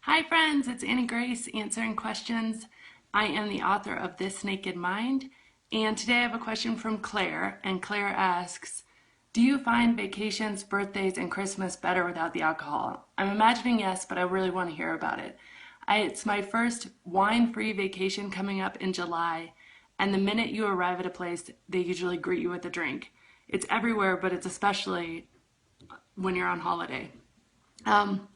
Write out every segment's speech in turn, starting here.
Hi, friends, it's Annie Grace answering questions. I am the author of This Naked Mind, and today I have a question from Claire. And Claire asks, do you find vacations, birthdays, and Christmas better without the alcohol? I'm imagining yes, but I really want to hear about it. It's my first wine free vacation coming up in July, and the minute you arrive at a place, they usually greet you with a drink. It's everywhere, but it's especially when you're on holiday. Um,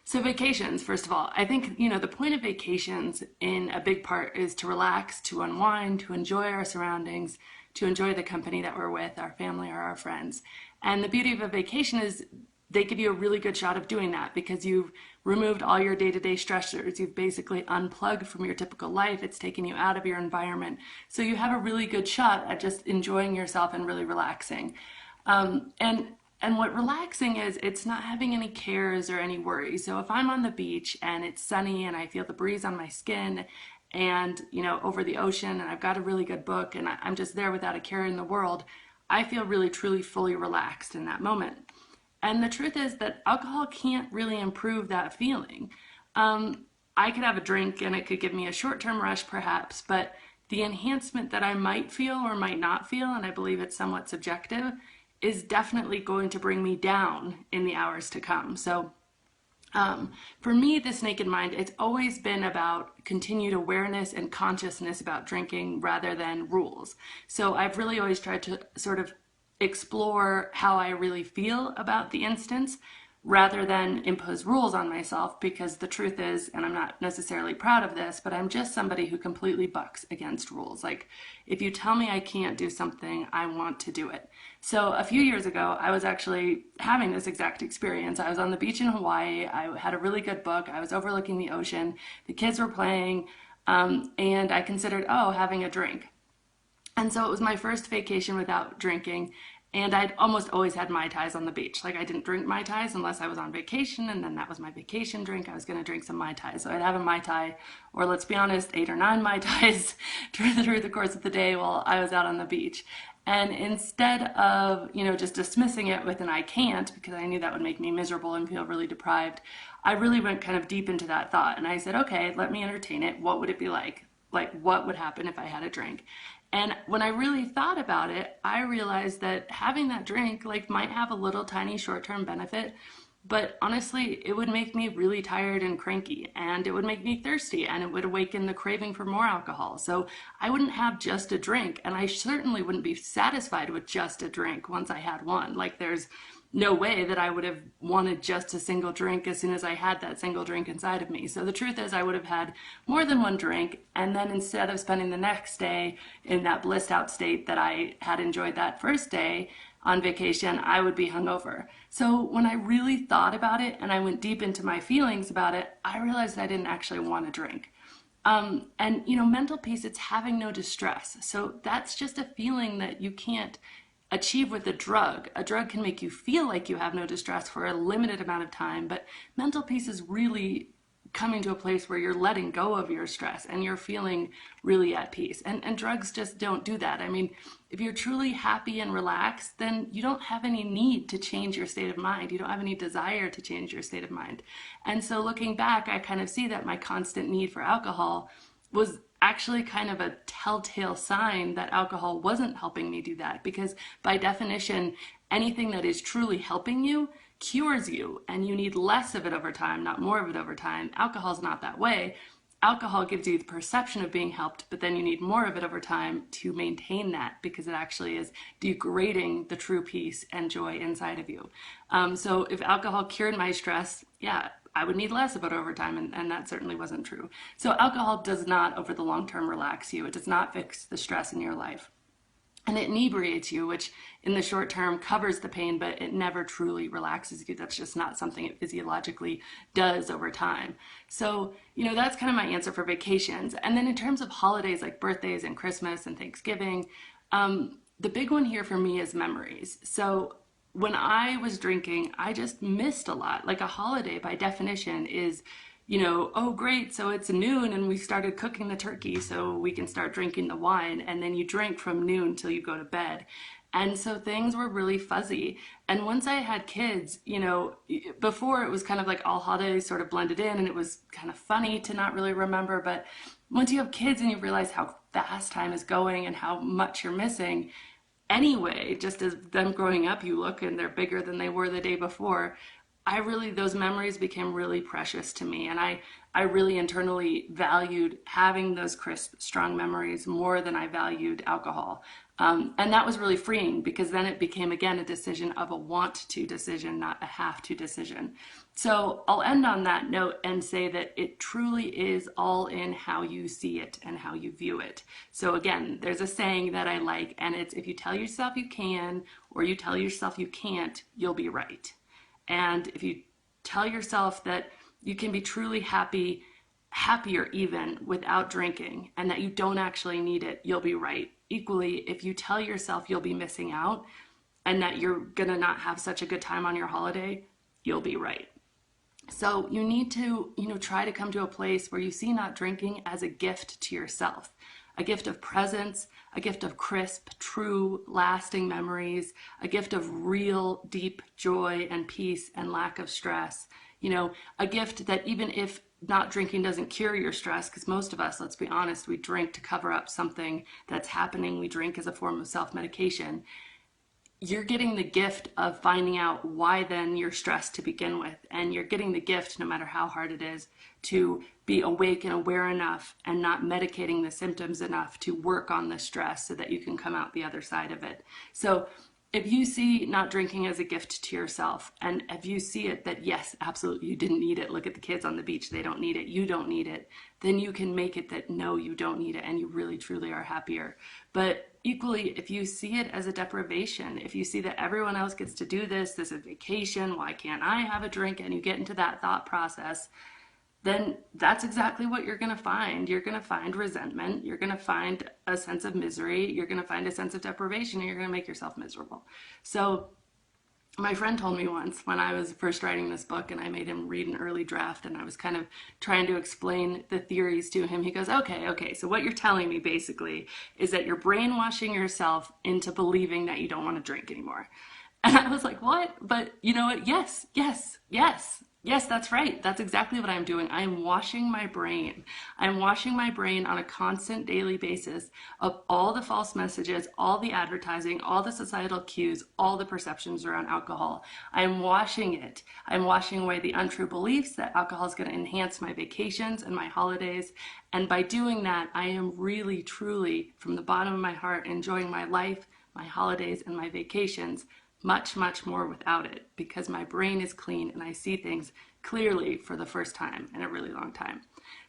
so vacations, first of all, I think, the point of vacations in a big part is to relax, to unwind, to enjoy our surroundings, to enjoy the company that we're with, our family or our friends. And the beauty of a vacation is they give you a really good shot of doing that because you've removed all your day-to-day stressors. You've basically unplugged from your typical life. It's taken you out of your environment. So you have a really good shot at just enjoying yourself and really relaxing. And what relaxing is, it's not having any cares or any worries. So if I'm on the beach and it's sunny and I feel the breeze on my skin and, over the ocean and I've got a really good book and I'm just there without a care in the world, I feel really, truly, fully relaxed in that moment. And the truth is that alcohol can't really improve that feeling. I could have a drink and it could give me a short-term rush perhaps, but the enhancement that I might feel or might not feel, and I believe it's somewhat subjective, is definitely going to bring me down in the hours to come. So for me, This Naked Mind, it's always been about continued awareness and consciousness about drinking rather than rules. So I've really always tried to sort of explore how I really feel about the instance rather than impose rules on myself, because the truth is, and I'm not necessarily proud of this, but I'm just somebody who completely bucks against rules. Like, if you tell me I can't do something, I want to do it. So a few years ago, I was actually having this exact experience. I was on the beach in Hawaii. I had a really good book. I was overlooking the ocean. The kids were playing, and I considered, having a drink. And so it was my first vacation without drinking. And I'd almost always had Mai Tais on the beach. Like, I didn't drink Mai Tais unless I was on vacation, and then that was my vacation drink. I was going to drink some Mai Tais. So I'd have a Mai Tai, or let's be honest, 8 or 9 Mai Tais through the course of the day while I was out on the beach. And instead of, just dismissing it with an I can't, because I knew that would make me miserable and feel really deprived, I really went kind of deep into that thought. And I said, okay, let me entertain it. What would it be like? Like, what would happen if I had a drink? And when I really thought about it, I realized that having that drink might have a little tiny short-term benefit, but honestly, it would make me really tired and cranky, and it would make me thirsty, and it would awaken the craving for more alcohol. So I wouldn't have just a drink, and I certainly wouldn't be satisfied with just a drink once I had one. There's no way that I would have wanted just a single drink as soon as I had that single drink inside of me. So the truth is, I would have had more than one drink, and then instead of spending the next day in that blissed out state that I had enjoyed that first day on vacation, I would be hungover. So when I really thought about it and I went deep into my feelings about it, I realized I didn't actually want to drink. Mental peace, it's having no distress. So that's just a feeling that you can't achieve with a drug. A drug can make you feel like you have no distress for a limited amount of time, but mental peace is really coming to a place where you're letting go of your stress and you're feeling really at peace. And drugs just don't do that. I mean, if you're truly happy and relaxed, then you don't have any need to change your state of mind. You don't have any desire to change your state of mind. And so looking back, I kind of see that my constant need for alcohol was actually kind of a telltale sign that alcohol wasn't helping me do that, because by definition, anything that is truly helping you cures you, and you need less of it over time, not more of it over time. Alcohol's not that way. Alcohol gives you the perception of being helped, but then you need more of it over time to maintain that, because it actually is degrading the true peace and joy inside of you. So if alcohol cured my stress, yeah, I would need less of it over time, and that certainly wasn't true. So alcohol does not, over the long term, relax you. It does not fix the stress in your life. And it inebriates you, which in the short term covers the pain, but it never truly relaxes you. That's just not something it physiologically does over time. So, that's kind of my answer for vacations. And then in terms of holidays like birthdays and Christmas and Thanksgiving, the big one here for me is memories. So when I was drinking, I just missed a lot. Like, a holiday by definition is, oh great, so it's noon and we started cooking the turkey so we can start drinking the wine, and then you drink from noon till you go to bed. And so things were really fuzzy. And once I had kids, before it was kind of like all holidays sort of blended in and it was kind of funny to not really remember. But once you have kids and you realize how fast time is going and how much you're missing, anyway, just as them growing up, you look and they're bigger than they were the day before. Those memories became really precious to me. And I really internally valued having those crisp, strong memories more than I valued alcohol. And that was really freeing because then it became, again, a decision of a want to decision, not a have to decision. So I'll end on that note and say that it truly is all in how you see it and how you view it. So again, there's a saying that I like, and it's if you tell yourself you can or you tell yourself you can't, you'll be right. And if you tell yourself that you can be truly happy, happier even without drinking, and that you don't actually need it, you'll be right. Equally, if you tell yourself you'll be missing out and that you're gonna not have such a good time on your holiday, you'll be right. So you need to, try to come to a place where you see not drinking as a gift to yourself, a gift of presence, a gift of crisp, true, lasting memories, a gift of real, deep joy and peace and lack of stress. A gift that even if not drinking doesn't cure your stress, because most of us, let's be honest, we drink to cover up something that's happening. We drink as a form of self-medication. You're getting the gift of finding out why then you're stressed to begin with. And you're getting the gift, no matter how hard it is, to be awake and aware enough and not medicating the symptoms enough to work on the stress so that you can come out the other side of it. So if you see not drinking as a gift to yourself, and if you see it that yes, absolutely, you didn't need it, look at the kids on the beach, they don't need it, you don't need it, then you can make it that no, you don't need it, and you really truly are happier. But equally, if you see it as a deprivation, if you see that everyone else gets to do this is a vacation, why can't I have a drink, and you get into that thought process, then that's exactly what you're going to find. You're going to find resentment. You're going to find a sense of misery. You're going to find a sense of deprivation, and you're going to make yourself miserable. So my friend told me once when I was first writing this book and I made him read an early draft and I was kind of trying to explain the theories to him, he goes, okay, so what you're telling me basically is that you're brainwashing yourself into believing that you don't want to drink anymore. And I was like, what? But you know what? Yes, that's right. That's exactly what I'm doing. I am washing my brain. I'm washing my brain on a constant daily basis of all the false messages, all the advertising, all the societal cues, all the perceptions around alcohol. I'm washing it. I'm washing away the untrue beliefs that alcohol is going to enhance my vacations and my holidays. And by doing that, I am really, truly, from the bottom of my heart, enjoying my life, my holidays, and my vacations much, much more without it because my brain is clean and I see things clearly for the first time in a really long time.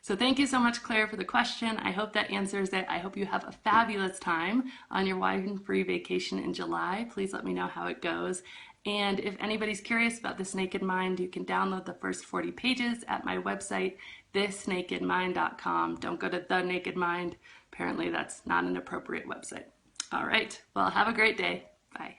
So thank you so much, Claire, for the question. I hope that answers it. I hope you have a fabulous time on your wine-free vacation in July. Please let me know how it goes. And if anybody's curious about This Naked Mind, you can download the first 40 pages at my website, thisnakedmind.com. Don't go to The Naked Mind. Apparently that's not an appropriate website. All right, well, have a great day. Bye.